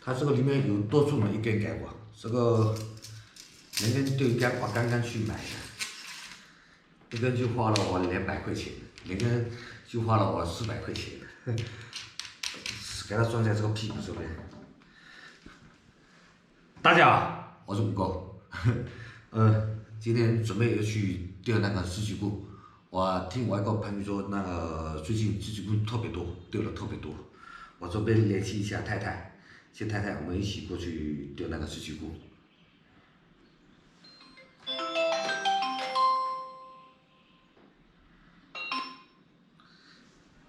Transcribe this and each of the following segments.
它这个里面有多出了一根给我，这个那根钓鱼竿我刚刚去买的，一根就花了我200块钱，那根就花了我400块钱，给它装在这个屁股这边。大家好，我是五哥，今天准备要去钓那个四季菇。我听我一个朋友说，那个最近四季菇特别多，钓的特别多。我准备联系一下太太，请太太我们一起过去钓那个四季菇。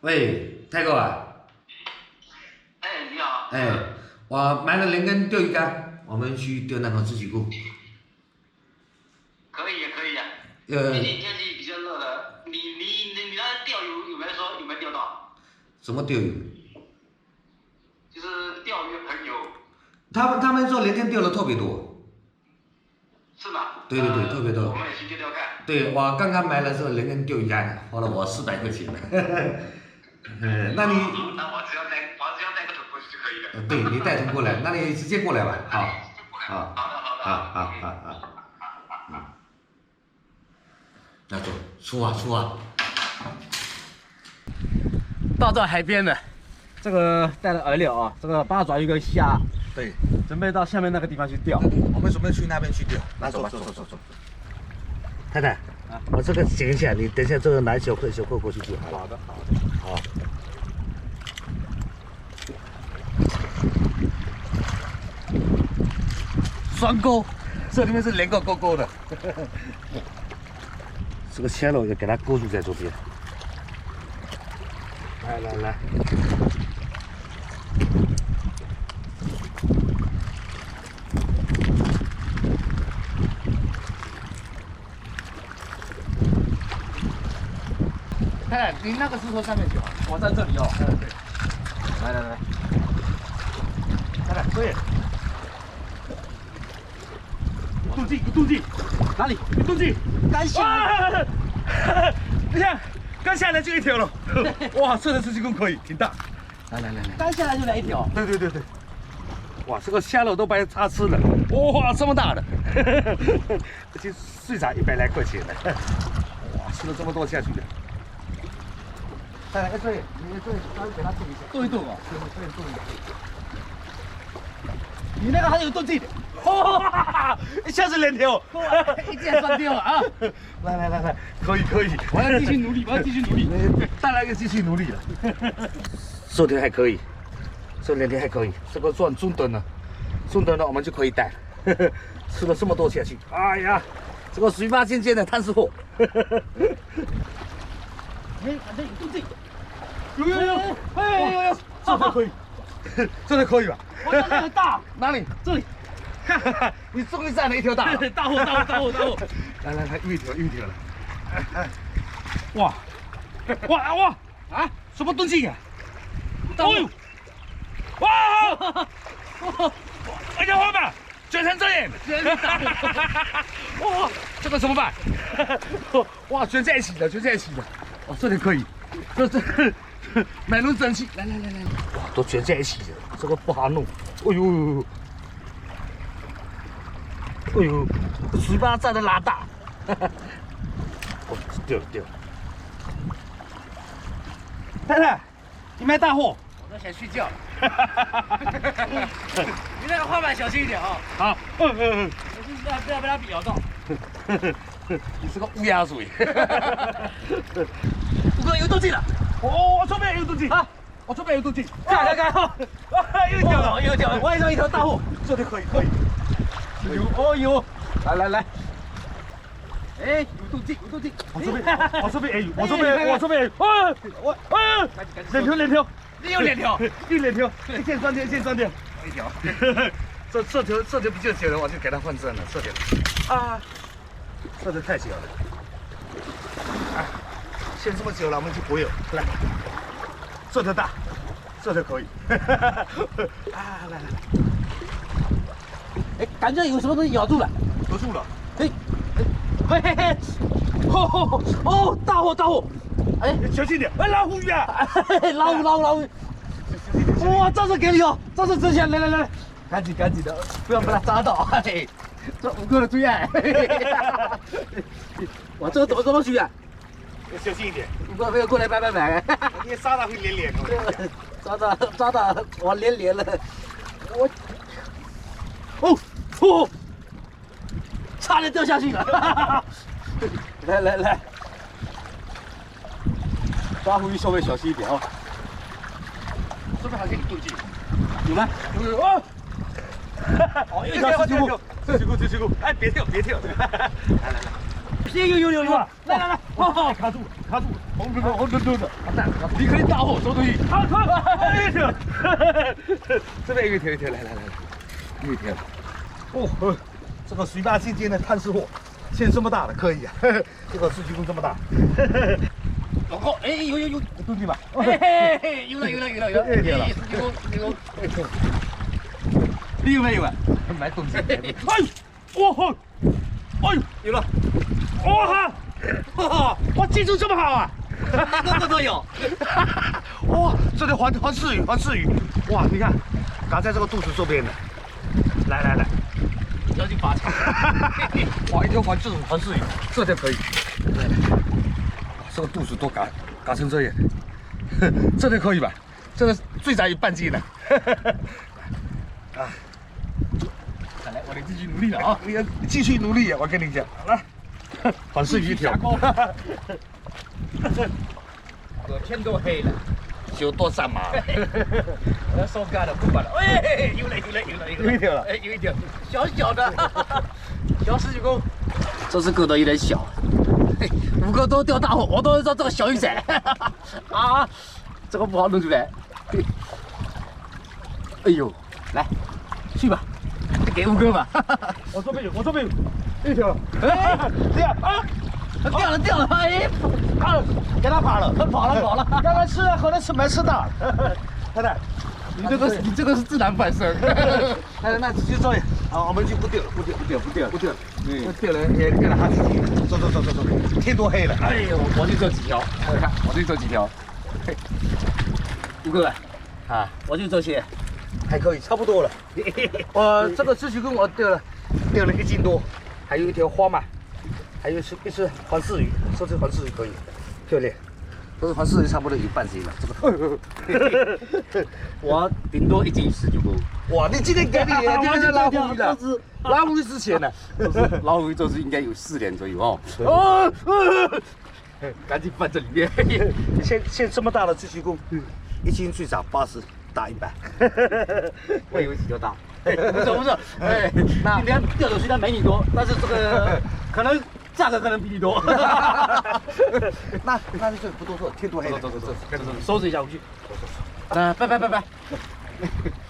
喂，泰哥啊！哎，你好。哎，我买了2根钓鱼竿，我们去钓那个四季菇。可以呀，可以呀。最近天气比较热的，你那钓鱼有没有钓到？什么钓鱼？就是钓鱼的朋友。他们说连天钓的特别多。是吗？对，特别多。我们也去钓钓看。对，我刚刚买了这2根钓鱼竿，花了我400块钱。那你？那我只要带个桶过去就可以了。对，你带桶过来，那你直接过来吧。好。好。好。那走，出发。到这海边了，这个带了饵料啊，这个八爪鱼跟虾，对，准备到下面那个地方去钓。我们准备去那边去钓。那走吧，走。太太，我这个剪一下，你等一下这个拿小块过去就好了。好的。好。双钩，这里面是连个钩的。这个线路要给它勾住在这边。来。太太，你那个石头上面就好。我在这里哦。对。来。太太，对。有动静，哪里？有动静，刚下来。你看，刚下来就一条了。哇，这个四季菇可以，挺大。来。刚下来就来一条。对。哇，这个虾肉都被它吃了。哇，这么大的，已经税长100来块钱了。哇，吃了这么多下去的。来，这里，稍微给它动一下。动一动哦。对，动一下。你那个还有动静。哇，一下子2条，一箭双雕啊！来，可以，我要继续努力，当然要继续努力了。收条还可以，这2条还可以，这个算中等了，我们就可以带了。吃了这么多下去，哎呀，这个水巴尖尖的贪吃货。哎，反正有动静。有，哎，这条可以，这条可以吧？我这个很大，哪里？这里。你终于占了一条大了。大货！来，又一条了。哇！啊！什么动静啊？哦呦！哇！哎呀，老板，卷成这样！哇，这个怎么办？哇，卷在一起的。哦，这里可以，这买弄整齐。来。哇，都卷在一起的，这个不好弄。哎呦，水巴站的拉大。哦，对了。太太，你买大货。我都想睡觉。你那个画板小心一点啊！好。小心不要被它咬到。你是个乌鸦嘴。五哥有动静了。我这边有动静啊！我这边有动静。看。又一条，我也是一条大货。这里可以。有。来。哎，有动静。我这边有。2条。你有2条。一箭双雕。一条。这条比较久了，我就给它换正了。这条啊，这条太久了。啊，线这么久了，我们就不用。来，这条大，这条可以。来。哎，感觉有什么东西咬住了。合住了。嘿，大货。哎，小心点！老虎鱼啊！老虎。哇，这是给你哦，这是真香！来，赶紧的，不要被它扎到，嘿，这吴哥的最爱。哇，这个怎么举啊？小心一点，吴哥没有过来拜。你撒到会连连的。扎到我连了，哦，差点掉下去了。来，抓回去稍微小心一点啊。是不是还给你动静？有吗？有哦。哦，又一条四七姑，哎，别跳！来，有，来，好，卡住，红墩墩的，你可以大吼收东西。好，哎呀，这边有一条，来，有一条。哦，这个水坝今天的探视货，现在这么大的可以啊，这个世纪工这么大。老高，哎，有东西吧？嘿，有了，你有没有啊？买东西。哎呦，有了，哇，哇，技术这么好啊！个都有。哇，这条环视鱼，哇，你看，刚才这个肚子这边的，来，要去发财。哇，一条环视鱼，这条可以。这个肚子都嘎成这样，这条可以吧？这个最少有半斤了。啊，来，我得继续努力了啊！你要继续努力啊！我跟你讲，来，环视鱼一条。天都黑了，有多三码？我要烧干了，不管了。哎，有了，有一条了。哎，有一条，小的，小19公。这只个头有点小，吴哥都钓大货，我都知道这个小鱼仔。啊，这个不好弄出来。哎呦，来，去吧，给吴哥吧。我这边有一条。哎，这样啊，掉了，哎，给他跑了。跑了。刚刚吃了，可能没吃到。太太，你这个是自然反射。太太，那直接这样。啊，我们就不钓了。掉了也给了哈。走，天多黑了。哎呦，我就这几条，看，我就这几条。吴哥，啊，我就这些。还可以，差不多了。这个自己跟我钓了1斤多，还有一条花鳗，还有一只环视鱼，这只环视鱼可以，漂亮。这只环视鱼差不多有半斤了，这个。我顶多1斤19公。哇，你今天给你拉回去了，拉回去之前呢，捞回这只应该有4年左右哦。赶紧放这里面。现这么大的自己公，1斤最少80，大100。我以为比较大。不是，哎，今天钓的虽然没你多，但是这个可能价格可能比你多。那就不多说，天多黑了。走，收拾一下回去。拜。